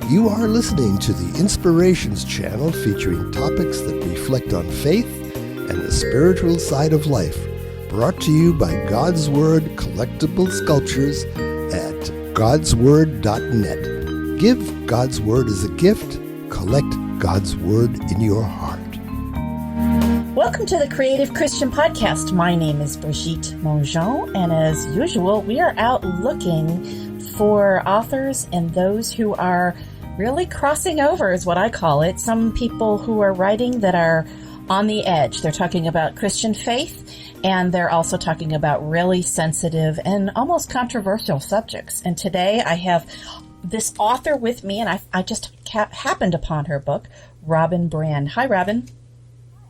You are listening to the Inspirations channel featuring topics that reflect on faith and the spiritual side of life. Brought to you by God's Word Collectible Sculptures at godsword.net. Give God's Word as a gift. Collect God's Word in your heart. Welcome to the Creative Christian Podcast. My name is Bridgette Mongeon, and as usual, we are out looking for authors and those who are really crossing over, is what I call it. Some people who are writing that are on the edge. They're talking about Christian faith, and they're also talking about really sensitive and almost controversial subjects. And today I have this author with me, and I just happened upon her book, Robin Brande. Hi, Robin.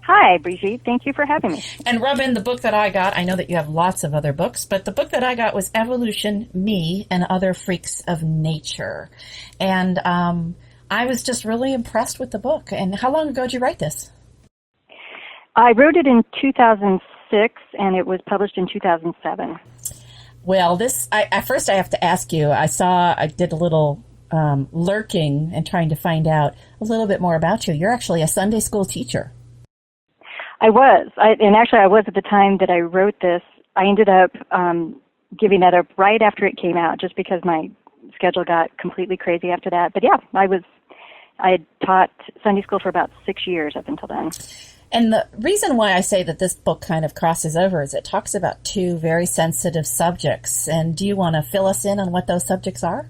Hi, Bridgette. Thank you for having me. And Robin, the book that I got, I know that you have lots of other books, but the book that I got was Evolution, Me, and Other Freaks of Nature. And I was just really impressed with the book. And how long ago did you write this? I wrote it in 2006, and it was published in 2007. Well, first I have to ask you, I did a little lurking and trying to find out a little bit more about you. You're actually a Sunday school teacher. I was. I was at the time that I wrote this. I ended up giving that up right after it came out, just because my schedule got completely crazy after that. But yeah, I had taught Sunday school for about 6 years up until then. And the reason why I say that this book kind of crosses over is it talks about two very sensitive subjects. And do you want to fill us in on what those subjects are?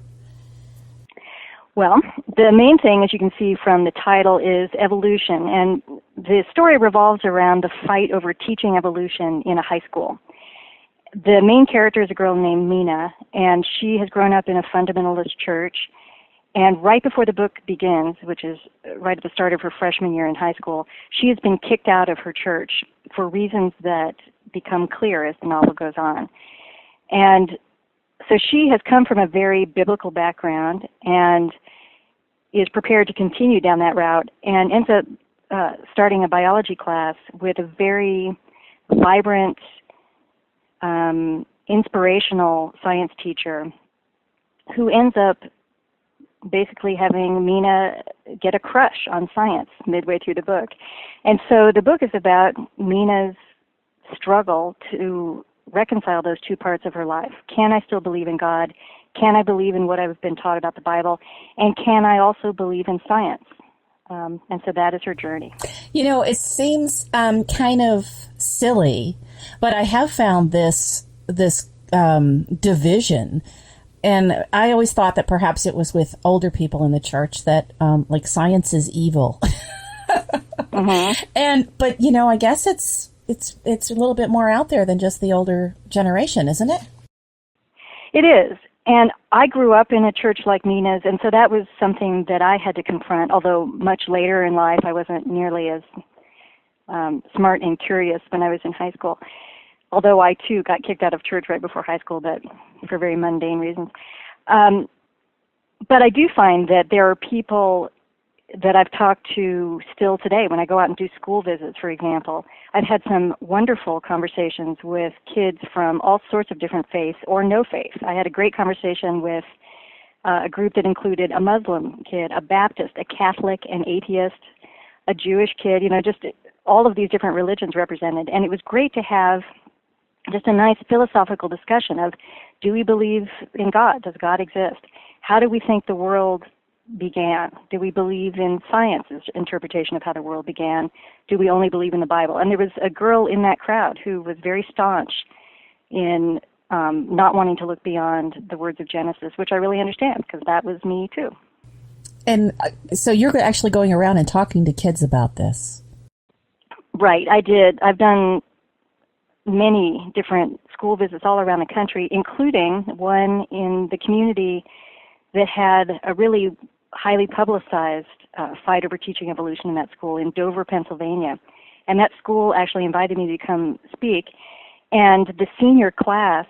Well, the main thing, as you can see from the title, is evolution. And the story revolves around the fight over teaching evolution in a high school. The main character is a girl named Mina, and she has grown up in a fundamentalist church. And right before the book begins, which is right at the start of her freshman year in high school, she has been kicked out of her church for reasons that become clear as the novel goes on. And so she has come from a very biblical background and is prepared to continue down that route, and ends up starting a biology class with a very vibrant, inspirational science teacher who ends up basically having Mina get a crush on science midway through the book. And so the book is about Mina's struggle to reconcile those two parts of her life. Can I still believe in God? Can I believe in what I've been taught about the Bible? And can I also believe in science? And so that is her journey. You know, it seems kind of silly, but I have found this division. And I always thought that perhaps it was with older people in the church that like science is evil. Mm-hmm. But you know, I guess it's a little bit more out there than just the older generation, isn't it? It is. And I grew up in a church like Mina's, and so that was something that I had to confront, although much later in life I wasn't nearly as smart and curious when I was in high school. Although I, too, got kicked out of church right before high school, but for very mundane reasons. But I do find that there are people that I've talked to still today when I go out and do school visits, for example. I've had some wonderful conversations with kids from all sorts of different faiths or no faith. I had a great conversation with a group that included a Muslim kid, a Baptist, a Catholic, an atheist, a Jewish kid, you know, just all of these different religions represented. And it was great to have just a nice philosophical discussion of, do we believe in God? Does God exist? How do we think the world began? Do we believe in science's interpretation of how the world began? Do we only believe in the Bible? And there was a girl in that crowd who was very staunch in not wanting to look beyond the words of Genesis, which I really understand, because that was me too. And so you're actually going around and talking to kids about this. Right, I did. I've done many different school visits all around the country, including one in the community that had a really highly publicized fight over teaching evolution in that school in Dover, Pennsylvania. And that school actually invited me to come speak. And the senior class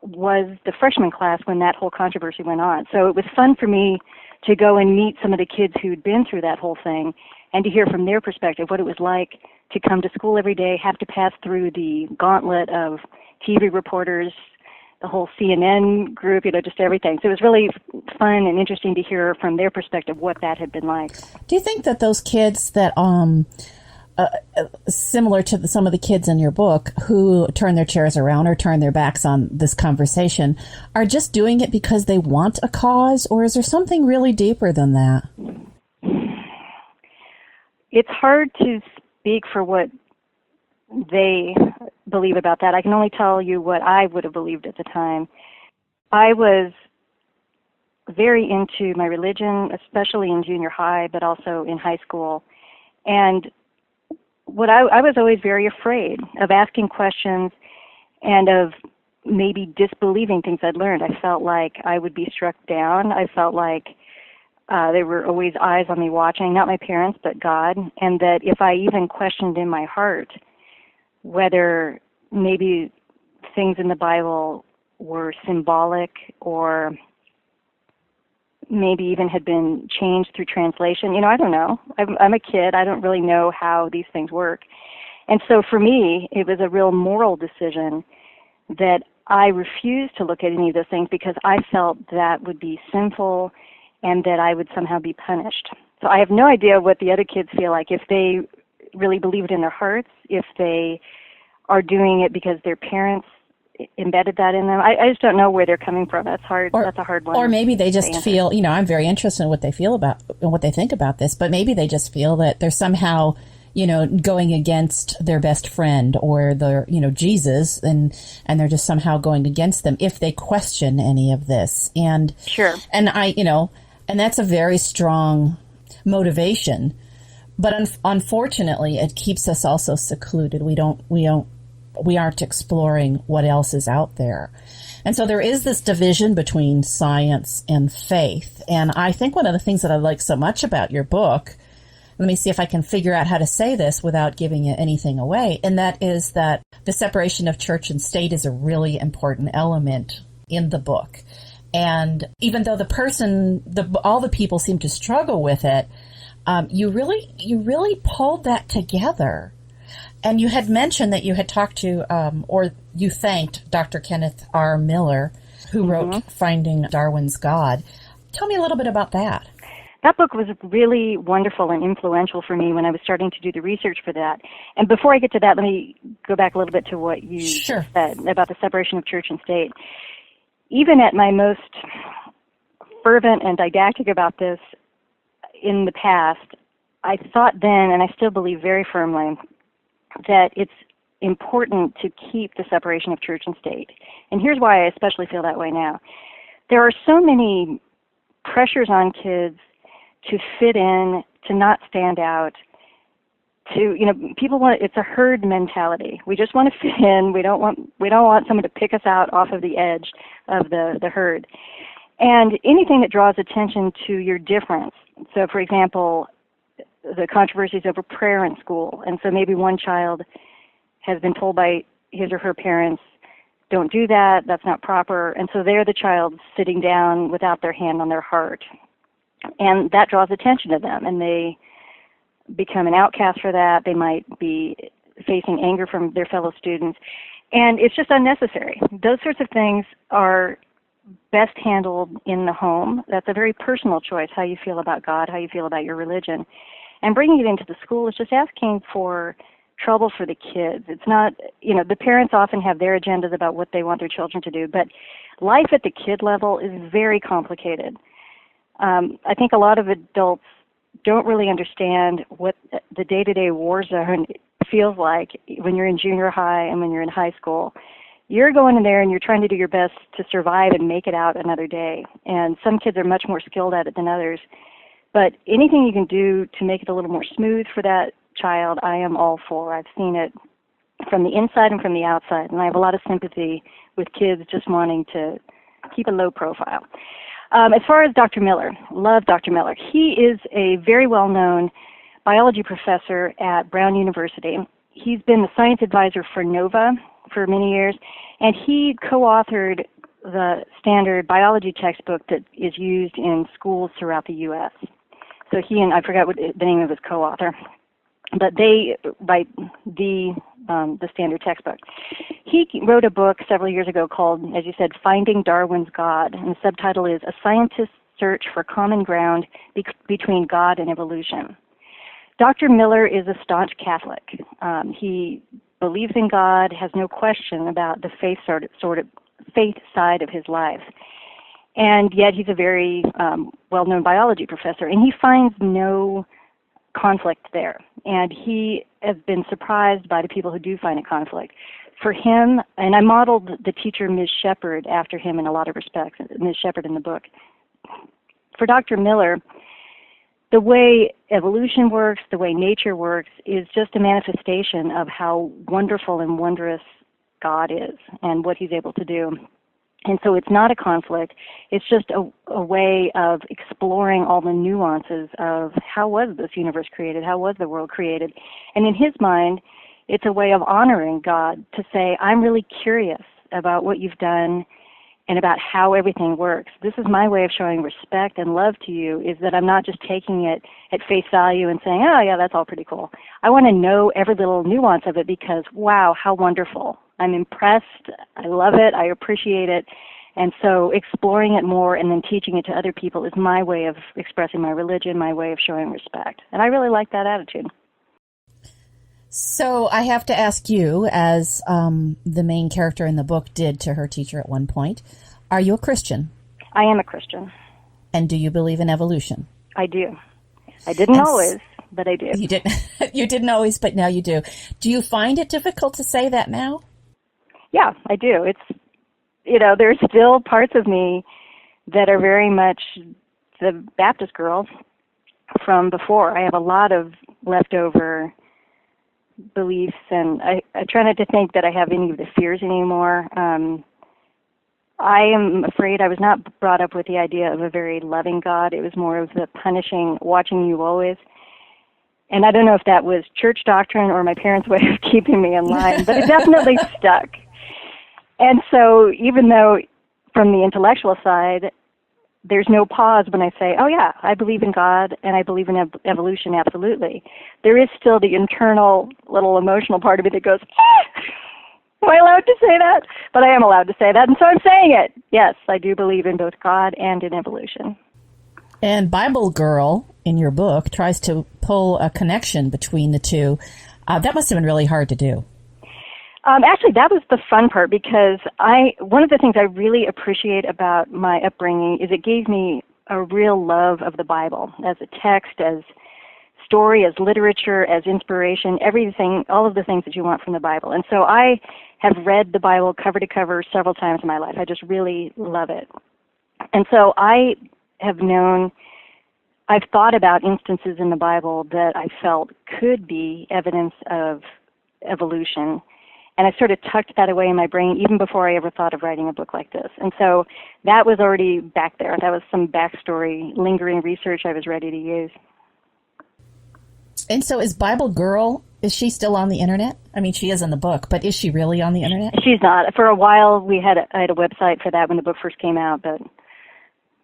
was the freshman class when that whole controversy went on. So it was fun for me to go and meet some of the kids who'd been through that whole thing and to hear from their perspective what it was like to come to school every day, have to pass through the gauntlet of TV reporters the whole CNN group, just everything. So it was really fun and interesting to hear from their perspective what that had been like. Do you think that those kids that, similar to some of the kids in your book who turn their chairs around or turn their backs on this conversation, are just doing it because they want a cause, or is there something really deeper than that? It's hard to speak for what they believe about that. I can only tell you what I would have believed at the time. I was very into my religion, especially in junior high, but also in high school. And I was always very afraid of asking questions and of maybe disbelieving things I'd learned. I felt like I would be struck down. I felt like there were always eyes on me watching, not my parents, but God, and that if I even questioned in my heart whether maybe things in the Bible were symbolic or maybe even had been changed through translation. I don't know. I'm a kid. I don't really know how these things work. And so for me, it was a real moral decision that I refused to look at any of those things because I felt that would be sinful and that I would somehow be punished. So I have no idea what the other kids feel like, if they really believe it in their hearts, if they are doing it because their parents embedded that in them. I just don't know where they're coming from. That's hard. That's a hard one. Or maybe they just feel, I'm very interested in what they feel about and what they think about this, but maybe they just feel that they're somehow, going against their best friend or their, Jesus, and they're just somehow going against them if they question any of this. And sure. And and that's a very strong motivation, but unfortunately, it keeps us also secluded. We aren't exploring what else is out there. And so there is this division between science and faith. And I think one of the things that I like so much about your book, let me see if I can figure out how to say this without giving anything away, and that is that the separation of church and state is a really important element in the book. And even though all the people seem to struggle with it, you really pulled that together. And you had mentioned that you had talked to, or you thanked Dr. Kenneth R. Miller, who wrote Finding Darwin's God. Tell me a little bit about that. That book was really wonderful and influential for me when I was starting to do the research for that. And before I get to that, let me go back a little bit to what you said about the separation of church and state. Even at my most fervent and didactic about this in the past, I thought then, and I still believe very firmly, that it's important to keep the separation of church and state. And here's why I especially feel that way now. There are so many pressures on kids to fit in, to not stand out, people want, it's a herd mentality. We just want to fit in. We don't want someone to pick us out off of the edge of the herd. And anything that draws attention to your difference. So, for example, the controversies over prayer in school. And so maybe one child has been told by his or her parents, don't do that, that's not proper. And so they're the child sitting down without their hand on their heart. And that draws attention to them, and they become an outcast for that. They might be facing anger from their fellow students. And it's just unnecessary. Those sorts of things are best handled in the home. That's a very personal choice, how you feel about God, how you feel about your religion. And bringing it into the school is just asking for trouble for the kids. It's not, the parents often have their agendas about what they want their children to do, but life at the kid level is very complicated. I think a lot of adults don't really understand what the day-to-day war zone feels like when you're in junior high and when you're in high school. You're going in there and you're trying to do your best to survive and make it out another day. And some kids are much more skilled at it than others. But anything you can do to make it a little more smooth for that child, I am all for. I've seen it from the inside and from the outside, and I have a lot of sympathy with kids just wanting to keep a low profile. As far as Dr. Miller, love Dr. Miller. He is a very well-known biology professor at Brown University. He's been the science advisor for NOVA for many years, and he co-authored the standard biology textbook that is used in schools throughout the U.S. So he and, I forgot what the name of his co-author, but they, by the the standard textbook. He wrote a book several years ago called, as you said, Finding Darwin's God, and the subtitle is A Scientist's Search for Common Ground Between God and Evolution. Dr. Miller is a staunch Catholic. He believes in God, has no question about the faith faith side of his life. And yet he's a very well-known biology professor, and he finds no conflict there. And he has been surprised by the people who do find a conflict. For him, and I modeled the teacher Ms. Shepherd after him in a lot of respects, Ms. Shepherd in the book. For Dr. Miller, the way evolution works, the way nature works, is just a manifestation of how wonderful and wondrous God is and what he's able to do. And so it's not a conflict. It's just a way of exploring all the nuances of how was this universe created, how was the world created. And in his mind, it's a way of honoring God to say, I'm really curious about what you've done and about how everything works. This is my way of showing respect and love to you, is that I'm not just taking it at face value and saying, oh, yeah, that's all pretty cool. I want to know every little nuance of it because, wow, how wonderful. I'm impressed. I love it. I appreciate it. And so exploring it more and then teaching it to other people is my way of expressing my religion, my way of showing respect. And I really like that attitude. So I have to ask you, as the main character in the book did to her teacher at one point, are you a Christian? I am a Christian. And do you believe in evolution? I do. I didn't always, but I do. You didn't. You didn't always, but now you do. Do you find it difficult to say that now? Yeah, I do. It's, there's still parts of me that are very much the Baptist girl from before. I have a lot of leftover beliefs, and I try not to think that I have any of the fears anymore. I am afraid I was not brought up with the idea of a very loving God. It was more of the punishing, watching you always. And I don't know if that was church doctrine or my parents' way of keeping me in line, but it definitely stuck. And so even though from the intellectual side, there's no pause when I say, oh yeah, I believe in God and I believe in evolution, absolutely. There is still the internal little emotional part of me that goes, am I allowed to say that? But I am allowed to say that, and so I'm saying it. Yes, I do believe in both God and in evolution. And Bible Girl, in your book, tries to pull a connection between the two. That must have been really hard to do. Actually, that was the fun part, because one of the things I really appreciate about my upbringing is it gave me a real love of the Bible as a text, as story, as literature, as inspiration, everything, all of the things that you want from the Bible. And so I have read the Bible cover to cover several times in my life. I just really love it. And so I've thought about instances in the Bible that I felt could be evidence of evolution. And I sort of tucked that away in my brain even before I ever thought of writing a book like this. And so that was already back there. That was some backstory, lingering research I was ready to use. And so is Bible Girl, is she still on the internet? I mean, she is in the book, but is she really on the internet? She's not. For a while, I had a website for that when the book first came out, but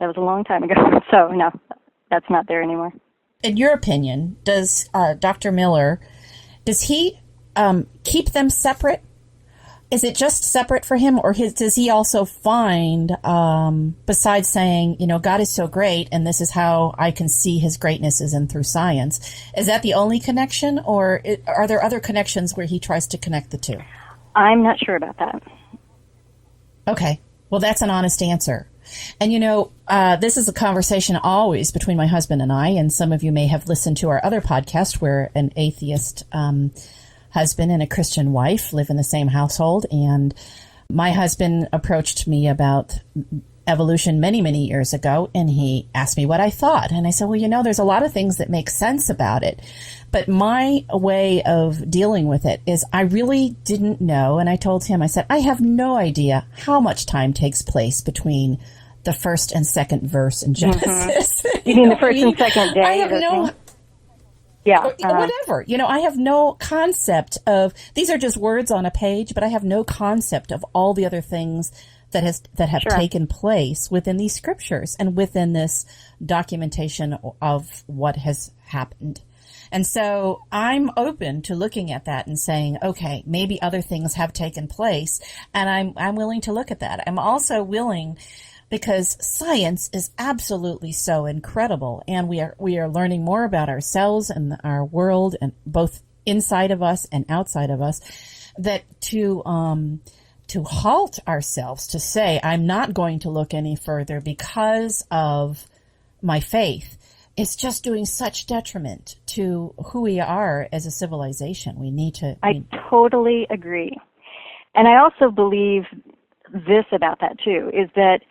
that was a long time ago. So, no, that's not there anymore. In your opinion, does Dr. Miller, does he keep them separate? Is it just separate for him, or does he also find, besides saying, God is so great and this is how I can see his greatness is through science, is that the only connection, or are there other connections where he tries to connect the two? I'm not sure about that. Okay. Well, that's an honest answer. And, this is a conversation always between my husband and I, and some of you may have listened to our other podcast where an atheist husband and a Christian wife live in the same household. And my husband approached me about evolution many, many years ago, and he asked me what I thought. And I said, well, there's a lot of things that make sense about it. But my way of dealing with it is I really didn't know. And I told him, I said, I have no idea how much time takes place between the first and second verse in Genesis. Mm-hmm. You mean the first and second day? I have no... Yeah. Whatever. I have no concept of, these are just words on a page, but I have no concept of all the other things that have Sure. taken place within these scriptures and within this documentation of what has happened. And so I'm open to looking at that and saying, okay, maybe other things have taken place, and I'm willing to look at that. I'm also willing, because science is absolutely so incredible, and we are learning more about ourselves and our world, and both inside of us and outside of us, that to halt ourselves, to say, I'm not going to look any further because of my faith, is just doing such detriment to who we are as a civilization. We need to... I totally agree. And I also believe this about that, too, is that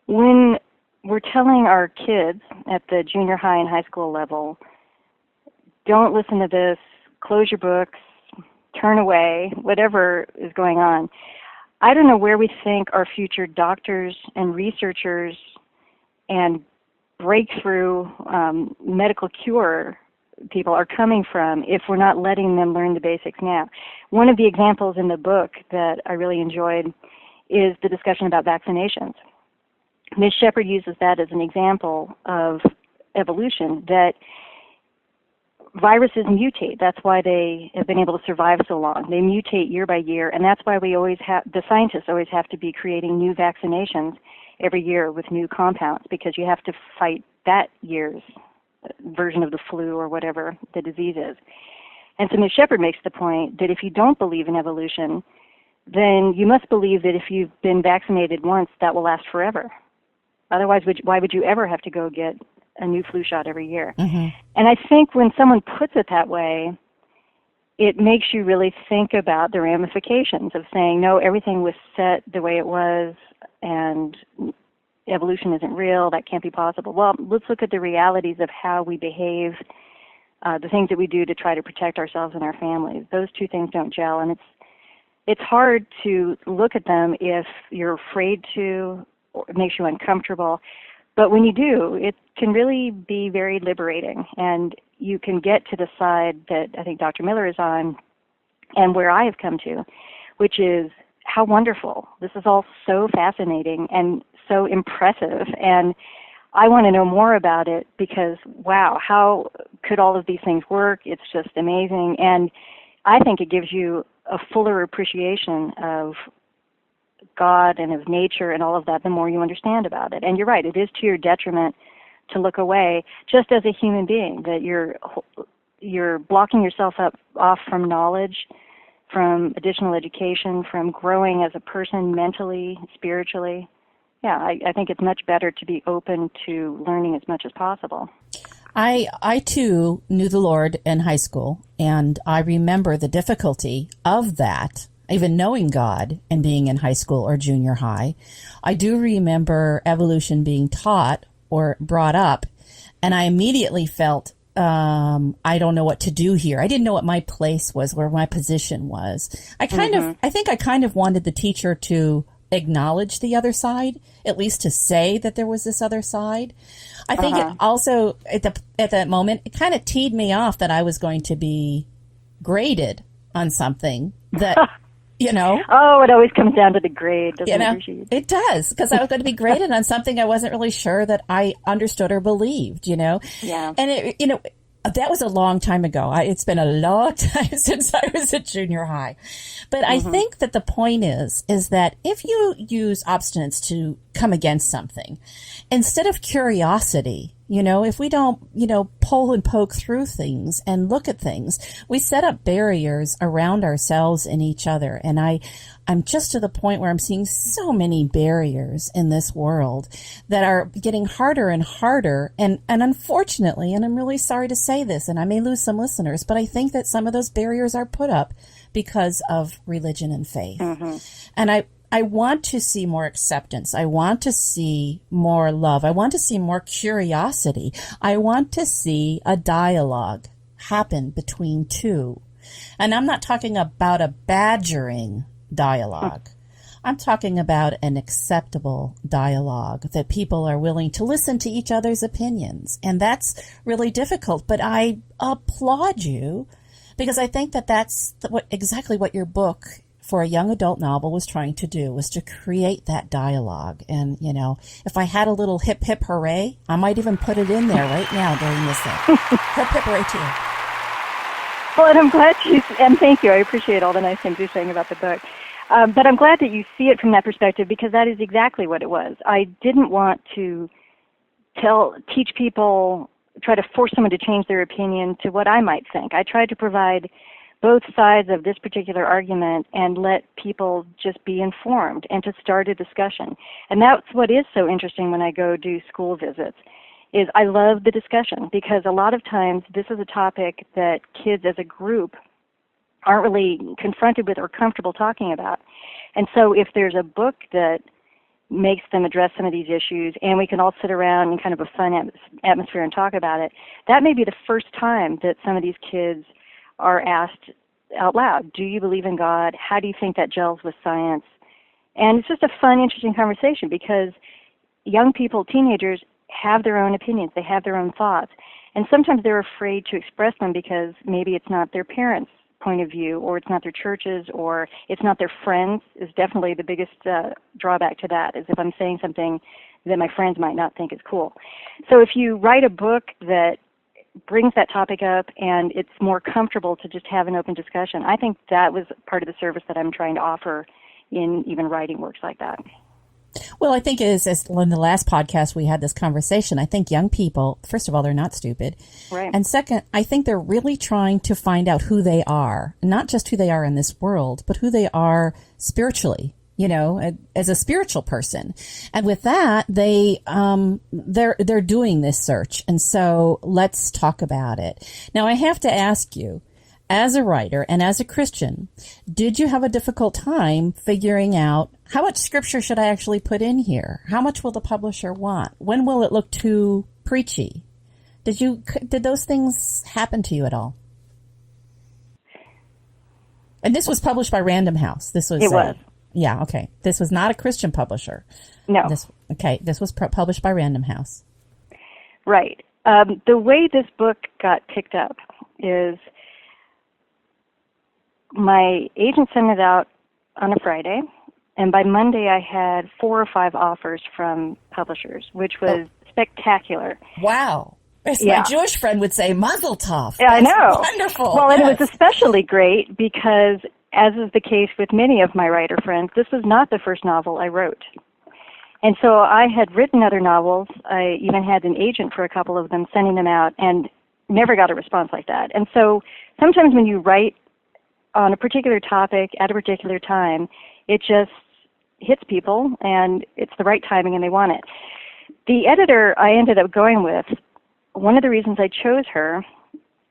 when we're telling our kids at the junior high and high school level, don't listen to this, close your books, turn away, whatever is going on, I don't know where we think our future doctors and researchers and breakthrough medical cure people are coming from if we're not letting them learn the basics now. One of the examples in the book that I really enjoyed is the discussion about vaccinations. Ms. Shepard uses that as an example of evolution, that viruses mutate. That's why they have been able to survive so long. They mutate year by year, and that's why the scientists always have to be creating new vaccinations every year with new compounds, because you have to fight that year's version of the flu or whatever the disease is. And so Ms. Shepard makes the point that if you don't believe in evolution, then you must believe that if you've been vaccinated once, that will last forever. Otherwise, why would you ever have to go get a new flu shot every year? Mm-hmm. And I think when someone puts it that way, it makes you really think about the ramifications of saying, no, everything was set the way it was, and evolution isn't real, that can't be possible. Well, let's look at the realities of how we behave, the things that we do to try to protect ourselves and our families. Those two things don't gel, and it's hard to look at them if you're afraid to, or it makes you uncomfortable. But when you do, it can really be very liberating, and you can get to the side that I think Dr. Miller is on, and where I have come to, which is how wonderful. This is all so fascinating and so impressive, and I want to know more about it because, wow, how could all of these things work? It's just amazing, and I think it gives you a fuller appreciation of God and of nature and all of that the more you understand about it. And you're right, it is to your detriment to look away, just as a human being, that you're blocking yourself off from knowledge, from additional education, from growing as a person mentally, spiritually. Yeah, I think it's much better to be open to learning as much as possible. I too knew the Lord in high school, and I remember the difficulty of that, even knowing God and being in high school or junior high. I do remember evolution being taught or brought up, and I immediately felt, I don't know what to do here. I didn't know what my place was, where my position was. I think I kind of wanted the teacher to acknowledge the other side, at least to say that there was this other side. I think it also, at that moment, it kind of teed me off that I was going to be graded on something that, you know. Oh, it always comes down to the grade, doesn't it? It does, because I was going to be graded on something I wasn't really sure that I understood or believed, you know. Yeah. And, that was a long time ago. It's been a long time since I was at junior high. But I think that the point is that if you use obstinance to come against something, instead of curiosity, if we don't, pull and poke through things and look at things, we set up barriers around ourselves and each other. And I'm just to the point where I'm seeing so many barriers in this world that are getting harder and harder. And unfortunately, and I'm really sorry to say this, and I may lose some listeners, but I think that some of those barriers are put up because of religion and faith. And I want to see more acceptance. I want to see more love. I want to see more curiosity. I want to see a dialogue happen between two. And I'm not talking about a badgering dialogue. I'm talking about an acceptable dialogue, that people are willing to listen to each other's opinions. And that's really difficult, but I applaud you, because I think that that's exactly what your book for a young adult novel was trying to do, was to create that dialogue. And, if I had a little hip, hip, hooray, I might even put it in there right now during this thing. Hip, hip, hooray to you. Well, and I'm glad and thank you. I appreciate all the nice things you're saying about the book. But I'm glad that you see it from that perspective, because that is exactly what it was. I didn't want to teach people, try to force someone to change their opinion to what I might think. I tried to provide both sides of this particular argument and let people just be informed and to start a discussion. And that's what is so interesting when I go do school visits, is I love the discussion, because a lot of times this is a topic that kids as a group aren't really confronted with or comfortable talking about. And so if there's a book that makes them address some of these issues and we can all sit around in kind of a fun atmosphere and talk about it, that may be the first time that some of these kids are asked out loud, do you believe in God? How do you think that gels with science? And it's just a fun, interesting conversation, because young people, teenagers, have their own opinions. They have their own thoughts. And sometimes they're afraid to express them because maybe it's not their parents' point of view, or it's not their churches, or it's not their friends, is definitely the biggest drawback to that, is if I'm saying something that my friends might not think is cool. So if you write a book that brings that topic up and it's more comfortable to just have an open discussion, I think that was part of the service that I'm trying to offer in even writing works like that. Well, I think as in the last podcast we had this conversation, I think young people, first of all, they're not stupid. Right. And second, I think they're really trying to find out who they are, not just who they are in this world, but who they are spiritually, as a spiritual person. And with that, they're doing this search. And so let's talk about it. Now, I have to ask you, as a writer and as a Christian, did you have a difficult time figuring out how much scripture should I actually put in here? How much will the publisher want? When will it look too preachy? Did those things happen to you at all? And this was published by Random House. It was. Yeah, okay. This was not a Christian publisher. No. This was published by Random House. Right. The way this book got picked up is my agent sent it out on a Friday, and by Monday I had 4 or 5 offers from publishers, which was spectacular. Wow. As my Jewish friend would say, mazel tov. Yeah, I know. Wonderful. Well, and it was especially great because, as is the case with many of my writer friends, this was not the first novel I wrote. And so I had written other novels. I even had an agent for a couple of them, sending them out, and never got a response like that. And so sometimes when you write on a particular topic at a particular time, it just hits people, and it's the right timing, and they want it. The editor I ended up going with, one of the reasons I chose her,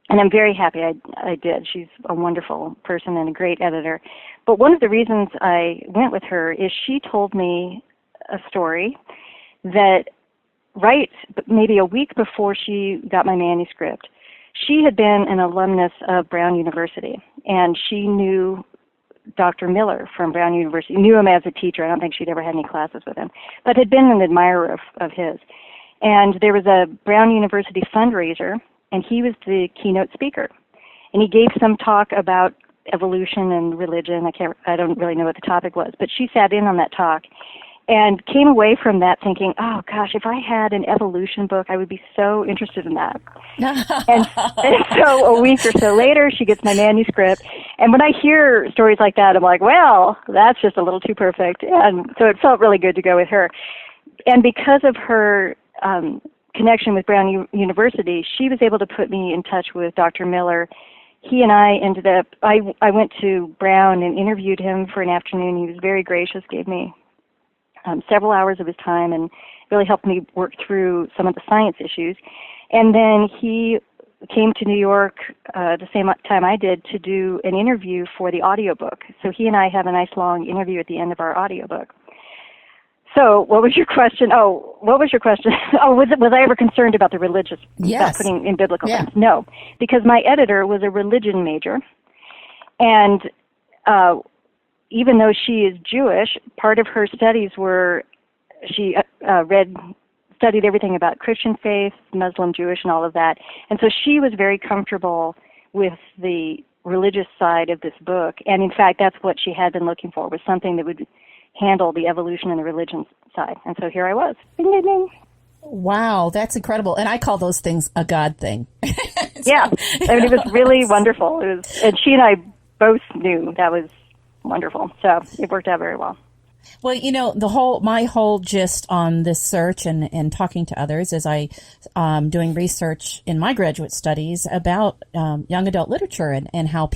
and I'm very happy I did. She's a wonderful person and a great editor. But one of the reasons I went with her is she told me a story that maybe a week before she got my manuscript, she had been an alumnus of Brown University, and she knew Dr. Miller from Brown University, knew him as a teacher. I don't think she'd ever had any classes with him, but had been an admirer of his. And there was a Brown University fundraiser, and he was the keynote speaker. And he gave some talk about evolution and religion. I don't really know what the topic was, but she sat in on that talk and came away from that thinking, oh gosh, if I had an evolution book, I would be so interested in that. and so a week or so later, she gets my manuscript. And when I hear stories like that, I'm like, well, that's just a little too perfect. And so it felt really good to go with her. And because of her connection with Brown University, she was able to put me in touch with Dr. Miller. He and I ended up, I went to Brown and interviewed him for an afternoon. He was very gracious, gave me several hours of his time and really helped me work through some of the science issues. And then he came to New York the same time I did to do an interview for the audiobook. So he and I have a nice long interview at the end of our audiobook. So what was your question? Oh, was I ever concerned about the religious, about putting in biblical terms? No, because my editor was a religion major, and even though she is Jewish, part of her studies were she studied everything about Christian faith, Muslim, Jewish, and all of that. And so she was very comfortable with the religious side of this book. And in fact, that's what she had been looking for, was something that would handle the evolution and the religion side. And so here I was. Ding, ding, ding. Wow, that's incredible. And I call those things a God thing. Yeah, I mean, it was really wonderful. And she and I both knew that was wonderful, so it worked out very well. Well, my whole gist on this search and talking to others is doing research in my graduate studies about young adult literature and how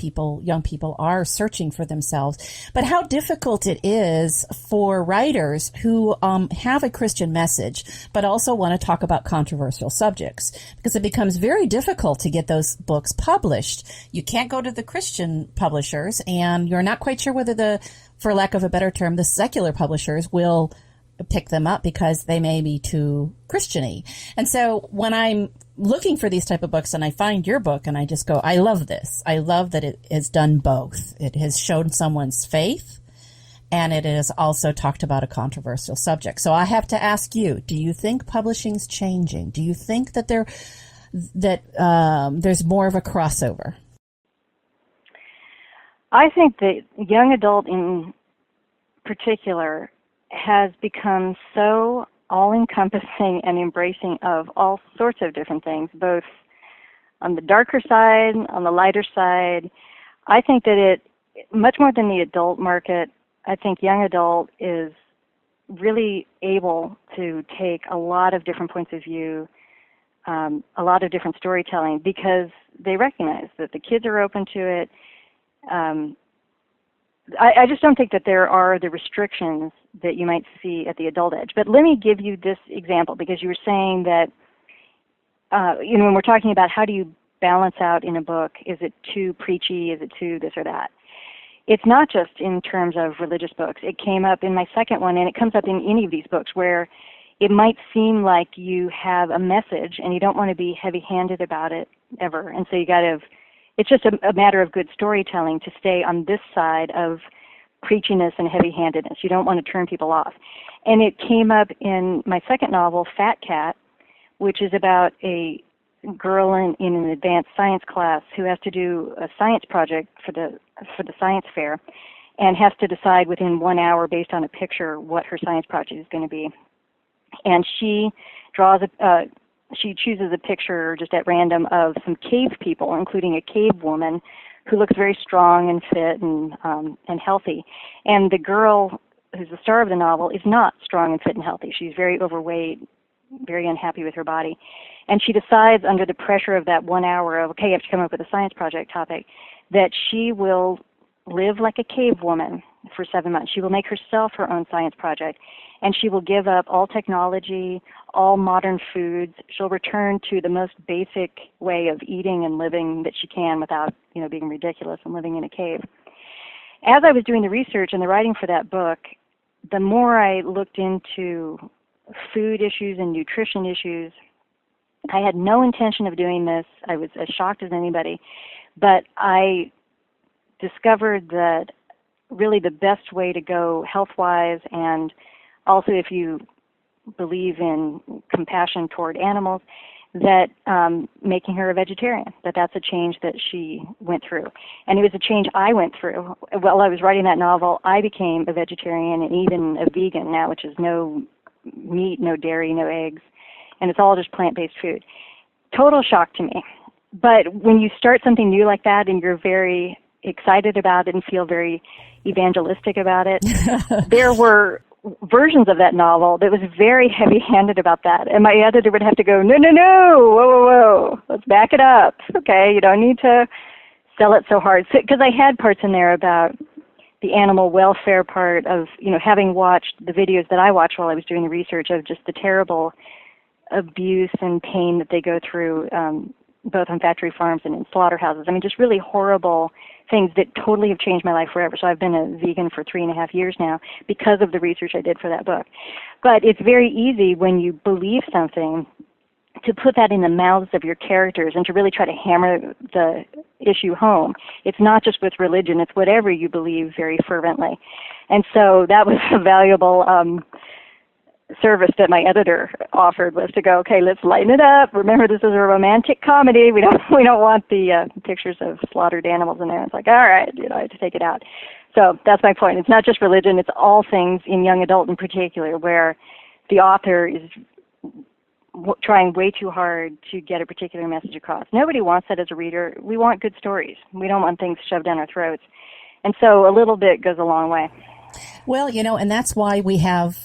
young people are searching for themselves, but how difficult it is for writers who have a Christian message, but also want to talk about controversial subjects, because it becomes very difficult to get those books published. You can't go to the Christian publishers, and you're not quite sure whether for lack of a better term, the secular publishers will pick them up because they may be too Christian-y. And so when I'm looking for these type of books and I find your book and I just go, I love this. I love that it has done both. It has shown someone's faith and it has also talked about a controversial subject. So I have to ask you, do you think publishing's changing? Do you think that there's more of a crossover? I think that young adult in particular has become so all-encompassing and embracing of all sorts of different things, both on the darker side, on the lighter side. I think that it, much more than the adult market, I think young adult is really able to take a lot of different points of view, a lot of different storytelling, because they recognize that the kids are open to it. I just don't think that there are the restrictions that you might see at the adult edge. But let me give you this example, because you were saying that, when we're talking about how do you balance out in a book, is it too preachy, is it too this or that? It's not just in terms of religious books. It came up in my second one, and it comes up in any of these books where it might seem like you have a message and you don't want to be heavy-handed about it ever. And so it's just a matter of good storytelling to stay on this side of preachiness and heavy-handedness. You don't want to turn people off. And it came up in my second novel, Fat Cat, which is about a girl in an advanced science class who has to do a science project for the science fair and has to decide within 1 hour based on a picture what her science project is going to be. And she chooses a picture just at random of some cave people, including a cave woman who looks very strong and fit and healthy. And the girl who's the star of the novel is not strong and fit and healthy. She's very overweight, very unhappy with her body. And she decides under the pressure of that 1 hour of, okay, you have to come up with a science project topic, that she will live like a cave woman for 7 months. She will make herself her own science project. And she will give up all technology, all modern foods. She'll return to the most basic way of eating and living that she can without, being ridiculous and living in a cave. As I was doing the research and the writing for that book, the more I looked into food issues and nutrition issues, I had no intention of doing this. I was as shocked as anybody. But I discovered that really the best way to go health-wise, and also if you believe in compassion toward animals, that making her a vegetarian, that's a change that she went through. And it was a change I went through. While I was writing that novel, I became a vegetarian and even a vegan now, which is no meat, no dairy, no eggs, and it's all just plant-based food. Total shock to me. But when you start something new like that and you're very excited about it and feel very evangelistic about it, there were versions of that novel that was very heavy-handed about that. And my editor would have to go, no, whoa, let's back it up. Okay, you don't need to sell it so hard. Because I had parts in there about the animal welfare part of, having watched the videos that I watched while I was doing the research of just the terrible abuse and pain that they go through, both on factory farms and in slaughterhouses. I mean, just really horrible things that totally have changed my life forever. So I've been a vegan for 3.5 years now because of the research I did for that book. But it's very easy when you believe something to put that in the mouths of your characters and to really try to hammer the issue home. It's not just with religion, it's whatever you believe very fervently. And so that was a valuable service that my editor offered, was to go, okay, let's lighten it up. Remember, this is a romantic comedy. We don't want the pictures of slaughtered animals in there. It's like, all right, I have to take it out. So that's my point. It's not just religion. It's all things in young adult in particular where the author is trying way too hard to get a particular message across. Nobody wants that as a reader. We want good stories. We don't want things shoved down our throats. And so a little bit goes a long way. Well, and that's why we have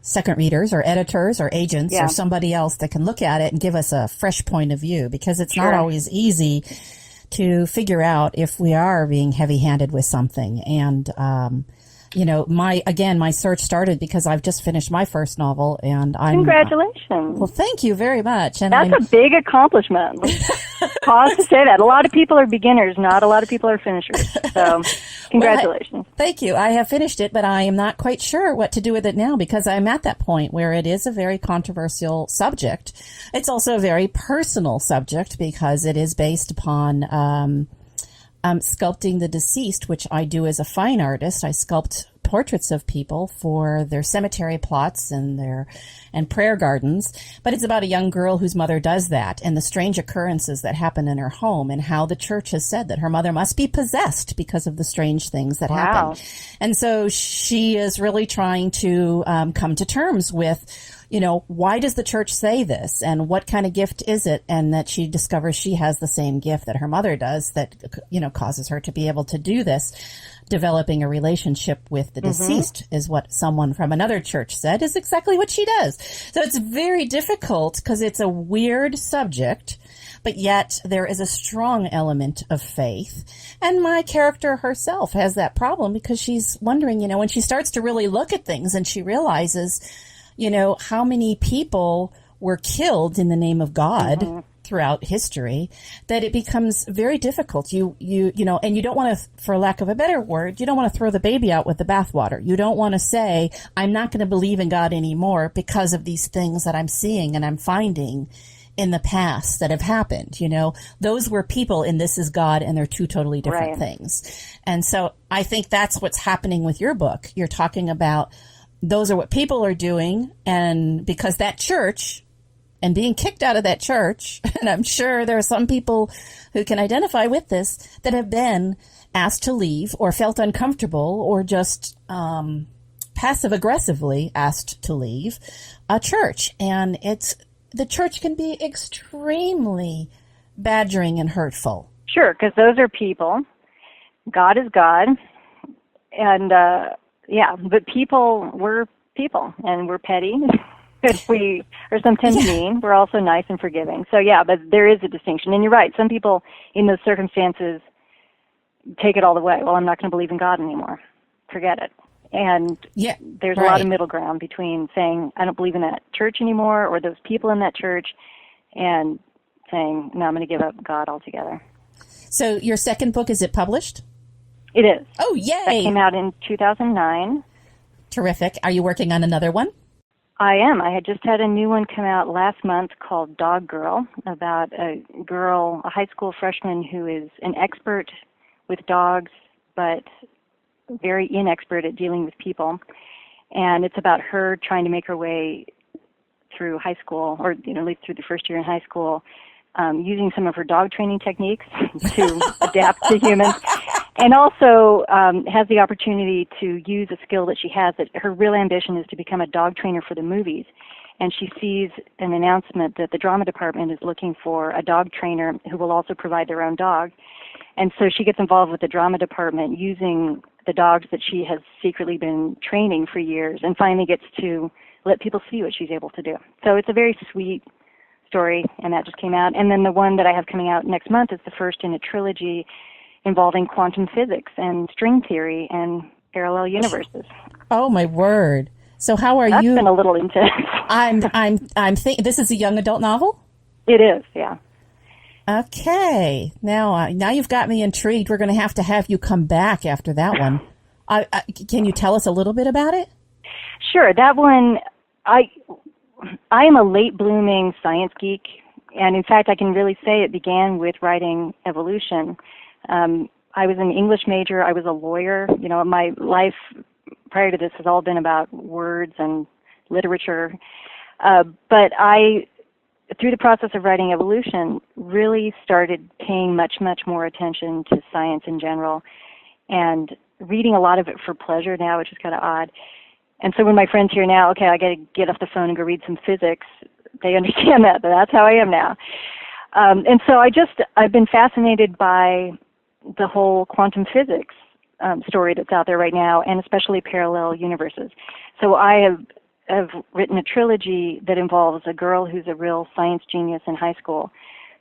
second readers or editors or agents or somebody else that can look at it and give us a fresh point of view, because it's not always easy to figure out if we are being heavy-handed with something. And, my search started because I've just finished my first novel, and Congratulations. Well, thank you very much. And that's a big accomplishment. Pause to say that. A lot of people are beginners, not a lot of people are finishers. So, congratulations. Well, thank you. I have finished it, but I am not quite sure what to do with it now, because I'm at that point where it is a very controversial subject. It's also a very personal subject because it is based upon sculpting the deceased, which I do as a fine artist. I sculpt portraits of people for their cemetery plots and prayer gardens. But it's about a young girl whose mother does that, and the strange occurrences that happen in her home, and how the church has said that her mother must be possessed because of the strange things that happen. And so she is really trying to come to terms with, why does the church say this, and what kind of gift is it? And that she discovers she has the same gift that her mother does that, causes her to be able to do this. Developing a relationship with the deceased is what someone from another church said is exactly what she does. So it's very difficult because it's a weird subject, but yet there is a strong element of faith. And my character herself has that problem because she's wondering, when she starts to really look at things and she realizes, how many people were killed in the name of God throughout history, that it becomes very difficult. And you don't want to, for lack of a better word, you don't want to throw the baby out with the bathwater. You don't want to say, I'm not going to believe in God anymore because of these things that I'm seeing and I'm finding in the past that have happened. Those were people and this is God, and they're two totally different things. And so I think that's what's happening with your book. You're talking about those are what people are doing, and because that church, and being kicked out of that church, and I'm sure there are some people who can identify with this that have been asked to leave or felt uncomfortable or just passive-aggressively asked to leave a church. And the church can be extremely badgering and hurtful. Sure, because those are people. God is God. And, but we're people, and we're petty. We are sometimes mean. We're also nice and forgiving. So, but there is a distinction. And you're right. Some people in those circumstances take it all the way. Well, I'm not going to believe in God anymore. Forget it. And there's a lot of middle ground between saying, I don't believe in that church anymore, or those people in that church, and saying, no, I'm going to give up God altogether. So your second book, is it published? It is. Oh, yay. That came out in 2009. Terrific. Are you working on another one? I am. I had just had a new one come out last month called Dog Girl, about a high school freshman who is an expert with dogs, but very inexpert at dealing with people. And it's about her trying to make her way through high school, or at least through the first year in high school, using some of her dog training techniques to adapt to humans. And also has the opportunity to use a skill that she has, that her real ambition is to become a dog trainer for the movies. And she sees an announcement that the drama department is looking for a dog trainer who will also provide their own dog. And so she gets involved with the drama department using the dogs that she has secretly been training for years, and finally gets to let people see what she's able to do. So it's a very sweet story, and that just came out. And then the one that I have coming out next month is the first in a trilogy involving quantum physics and string theory and parallel universes. Oh my word! So how are That's you? That's been a little intense. I'm thinking this is a young adult novel. It is, yeah. Okay, now you've got me intrigued. We're going to have you come back after that one. Can you tell us a little bit about it? Sure. That one, I am a late blooming science geek, and in fact, I can really say it began with writing evolution. I was an English major. I was a lawyer. My life prior to this has all been about words and literature. But I, through the process of writing evolution, really started paying much, much more attention to science in general, and reading a lot of it for pleasure now, which is kind of odd. And so when my friends hear now, okay, I got to get off the phone and go read some physics, they understand that, but that's how I am now. And so I've been fascinated by the whole quantum physics story that's out there right now, and especially parallel universes. So I have written a trilogy that involves a girl who's a real science genius in high school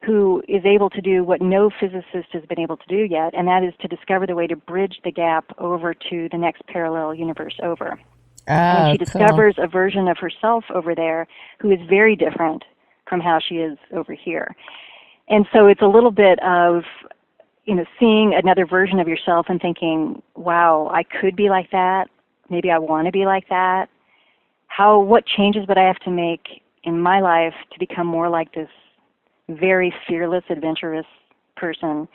who is able to do what no physicist has been able to do yet, and that is to discover the way to bridge the gap over to the next parallel universe over. And she discovers a version of herself over there who is very different from how she is over here. And so it's a little bit of, seeing another version of yourself and thinking, wow, I could be like that. Maybe I want to be like that. What changes would I have to make in my life to become more like this very fearless, adventurous person?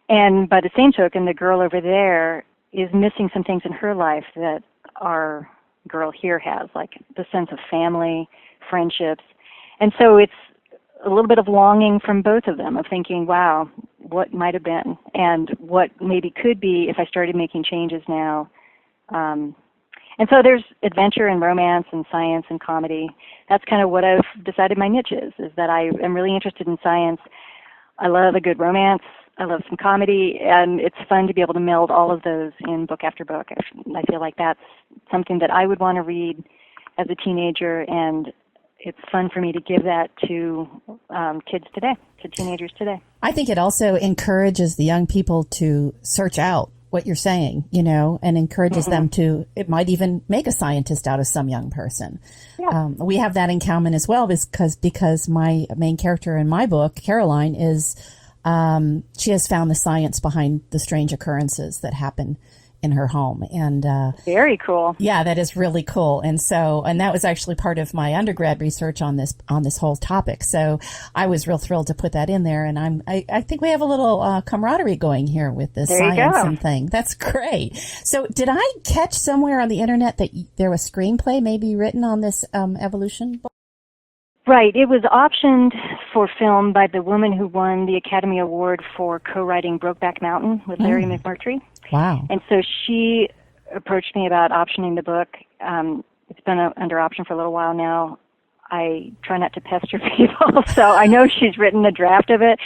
And by the same token, the girl over there is missing some things in her life that our girl here has, like the sense of family, friendships. And so it's a little bit of longing from both of them, of thinking, wow, what might have been, and what maybe could be if I started making changes now. And so there's adventure and romance and science and comedy. That's kind of what I've decided my niche is that I am really interested in science. I love a good romance. I love some comedy, and it's fun to be able to meld all of those in book after book. I feel like that's something that I would want to read as a teenager, and it's fun for me to give that to kids today, to teenagers today. I think it also encourages the young people to search out what you're saying, and encourages them to, it might even make a scientist out of some young person. Yeah. We have that in common as well, because my main character in my book, Caroline, is, she has found the science behind the strange occurrences that happen in her home. And very cool. Yeah, that is really cool. And that was actually part of my undergrad research on this whole topic. So I was real thrilled to put that in there. And I think we have a little camaraderie going here with this science and thing. That's great. So did I catch somewhere on the internet that there was a screenplay maybe written on this evolution book? Right. It was optioned for film by the woman who won the Academy Award for co-writing Brokeback Mountain with Larry McMurtry. Wow. And so she approached me about optioning the book. It's been under option for a little while now. I try not to pester people, so I know she's written a draft of it,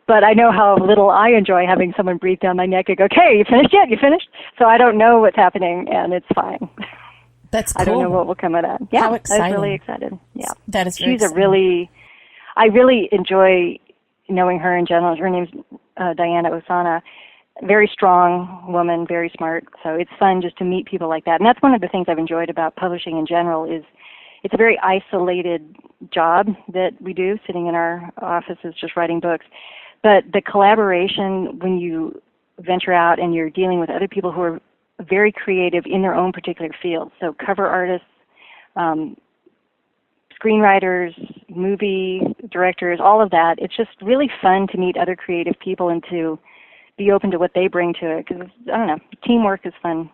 but I know how little I enjoy having someone breathe down my neck and go, okay, you finished yet? You finished? So I don't know what's happening, and it's fine. That's cool. I don't know what will come of that. Yeah, how exciting. I was really excited. Yeah. That is very She's exciting. I really enjoy knowing her in general. Her name's Diana Osana. Very strong woman, very smart. So it's fun just to meet people like that. And that's one of the things I've enjoyed about publishing in general is it's a very isolated job that we do, sitting in our offices just writing books. But the collaboration when you venture out and you're dealing with other people who are very creative in their own particular field. So cover artists, screenwriters, movie directors, all of that. It's just really fun to meet other creative people and to be open to what they bring to it. Because, I don't know, teamwork is fun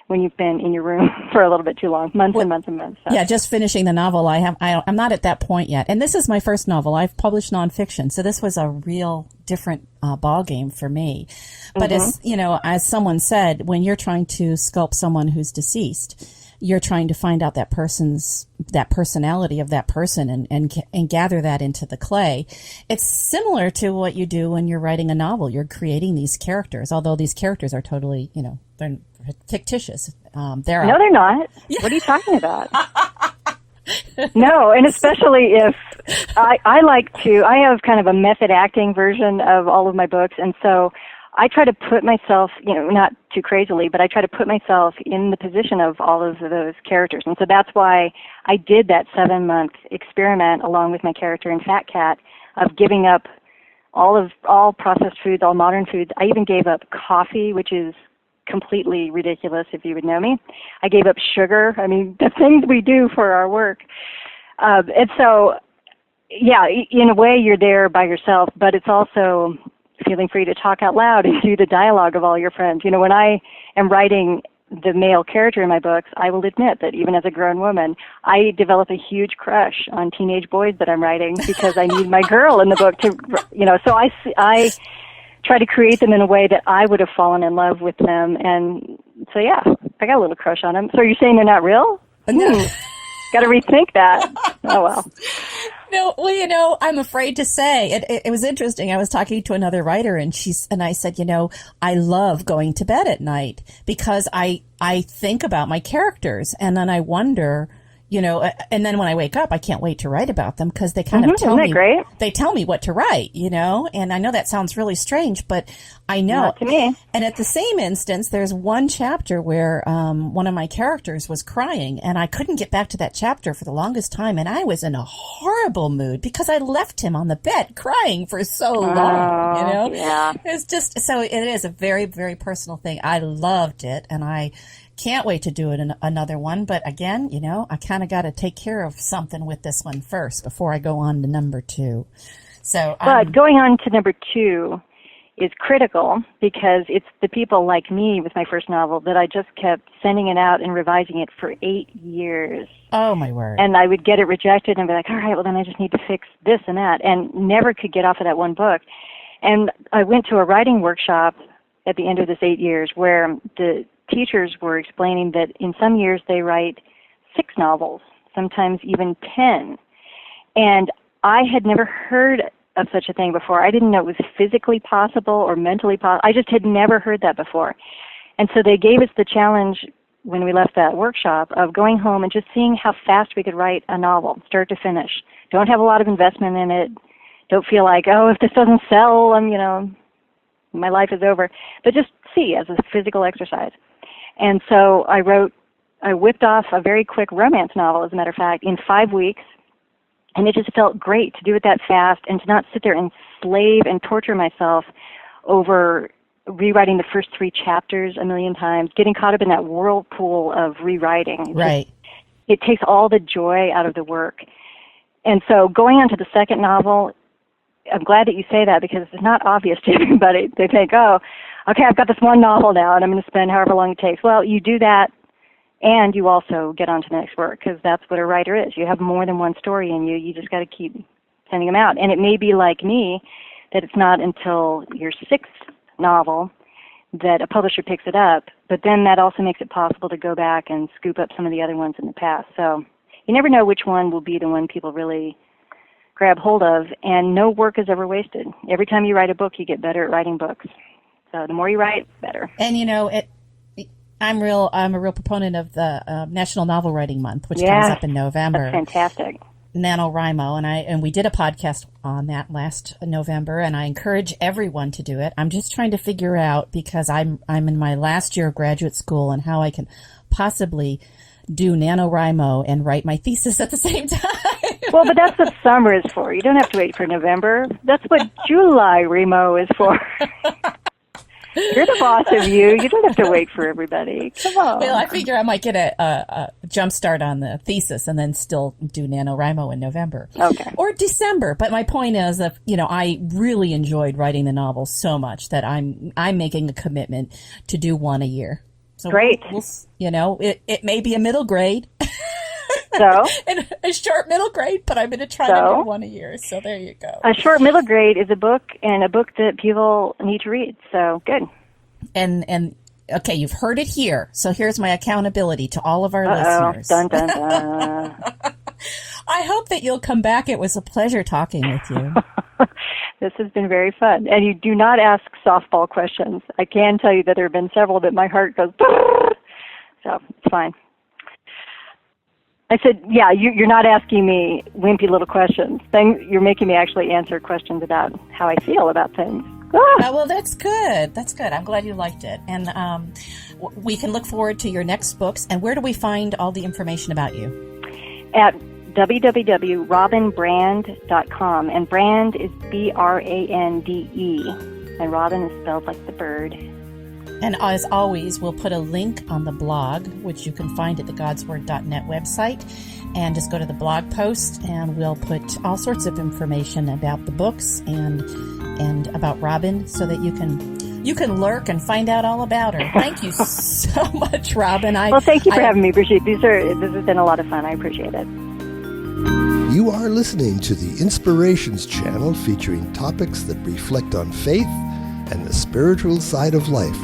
when you've been in your room for a little bit too long, months and months and months. So. Yeah, just finishing the novel. I'm not at that point yet. And this is my first novel. I've published nonfiction. So this was a real different ball game for me. But as someone said, when you're trying to sculpt someone who's deceased, you're trying to find out that personality of that person and gather that into the clay. It's similar to what you do when you're writing a novel. You're creating these characters, although these characters are totally, they're fictitious. No, they're not. Yeah. What are you talking about? No, and especially if I have kind of a method acting version of all of my books, and so I try to put myself, not too crazily, but I try to put myself in the position of all of those characters. And so that's why I did that 7-month experiment along with my character in Fat Cat of giving up all processed foods, all modern foods. I even gave up coffee, which is completely ridiculous if you would know me. I gave up sugar. I mean, the things we do for our work. And so, yeah, in a way you're there by yourself, but it's also feeling free to talk out loud and do the dialogue of all your friends. When I am writing the male character in my books, I will admit that even as a grown woman, I develop a huge crush on teenage boys that I'm writing because I need my girl in the book to, so I try to create them in a way that I would have fallen in love with them. And so, yeah, I got a little crush on them. So are you saying they're not real? No. Got to rethink that. Oh, well. No, well, I'm afraid to say it was interesting. I was talking to another writer and I said, I love going to bed at night because I think about my characters and then I wonder, and then when I wake up, I can't wait to write about them because they kind of tell me, great? They tell me what to write, and I know that sounds really strange, but I know. Not to me. And at the same instance, there's one chapter where one of my characters was crying and I couldn't get back to that chapter for the longest time. And I was in a horrible mood because I left him on the bed crying for so long, Yeah. It's just, so it is a very, very personal thing. I loved it and I can't wait to do it in another one. But again, I kind of got to take care of something with this one first before I go on to number 2. So, but going on to number 2 is critical because it's the people like me with my first novel that I just kept sending it out and revising it for 8 years. Oh, my word. And I would get it rejected and be like, all right, well, then I just need to fix this and that, and never could get off of that one book. And I went to a writing workshop at the end of this 8 years where the teachers were explaining that in some years they write 6 novels, sometimes even 10. And I had never heard of such a thing before. I didn't know it was physically possible or mentally possible. I just had never heard that before. And so they gave us the challenge when we left that workshop of going home and just seeing how fast we could write a novel, start to finish. Don't have a lot of investment in it. Don't feel like, if this doesn't sell, my life is over. But just see as a physical exercise. And so I whipped off a very quick romance novel, as a matter of fact, in 5 weeks. And it just felt great to do it that fast and to not sit there and slave and torture myself over rewriting the first 3 chapters a million times, getting caught up in that whirlpool of rewriting. Right. It takes all the joy out of the work. And so going on to the second novel, I'm glad that you say that because it's not obvious to everybody. They think, okay, I've got this one novel now and I'm going to spend however long it takes. Well, you do that and you also get on to the next work because that's what a writer is. You have more than one story in you. You just got to keep sending them out. And it may be like me that it's not until your 6th novel that a publisher picks it up, but then that also makes it possible to go back and scoop up some of the other ones in the past. So you never know which one will be the one people really grab hold of, and no work is ever wasted. Every time you write a book, you get better at writing books. So the more you write, better. And I'm a real proponent of the National Novel Writing Month, which comes up in November. That's fantastic. NaNoWriMo, and we did a podcast on that last November, and I encourage everyone to do it. I'm just trying to figure out, because I'm in my last year of graduate school, and how I can possibly do NaNoWriMo and write my thesis at the same time. Well, but that's what summer is for. You don't have to wait for November. That's what July Remo is for. You're the boss of you. You don't have to wait for everybody. Come on. Well, I figure I might get a jump start on the thesis and then still do NaNoWriMo in November. Okay. Or December. But my point is that, I really enjoyed writing the novel so much that I'm making a commitment to do one a year. So great. It may be a middle grade. So? And a short middle grade, but I'm going to try to do one a year. So there you go. A short middle grade is a book, and a book that people need to read. So good. And okay, you've heard it here. So here's my accountability to all of our listeners. Dun, dun, dun. I hope that you'll come back. It was a pleasure talking with you. This has been very fun. And you do not ask softball questions. I can tell you that there have been several that my heart goes, so it's fine. I said, yeah, you're not asking me wimpy little questions. You're making me actually answer questions about how I feel about things. Well, that's good. That's good. I'm glad you liked it. And we can look forward to your next books. And where do we find all the information about you? At www.robinbrande.com. And Brand is Brande. And Robin is spelled like the bird. And as always, we'll put a link on the blog, which you can find at the godsword.net website. And just go to the blog post, and we'll put all sorts of information about the books and about Robin, so that you can lurk and find out all about her. Thank you so much, Robin. Well, thank you for having me, Bridgette. This has been a lot of fun. I appreciate it. You are listening to the Inspirations channel, featuring topics that reflect on faith and the spiritual side of life.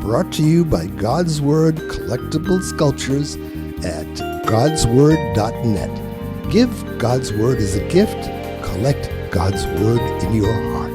Brought to you by God's Word Collectible Sculptures at godsword.net. Give God's Word as a gift. Collect God's Word in your heart.